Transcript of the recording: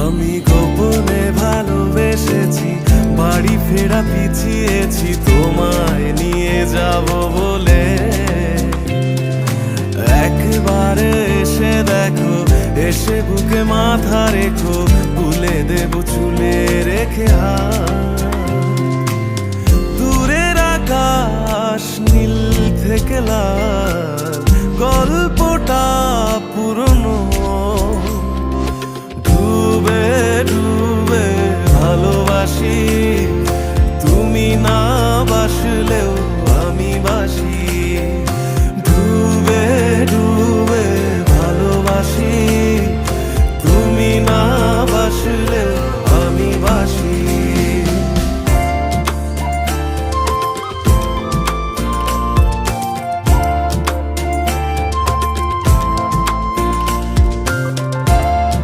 আমি গোপনে ভালোবেসেছি, বাড়ি ফেরা পিছিয়েছি তোমায় নিয়ে যাব বলে। একবারে এসে দেখো, এসে বুকে মাথা রেখো, তুলে দেব চুলে রেখে হাত। দূরের আকাশ নীল থেকে লাল, গল্পটা পুরো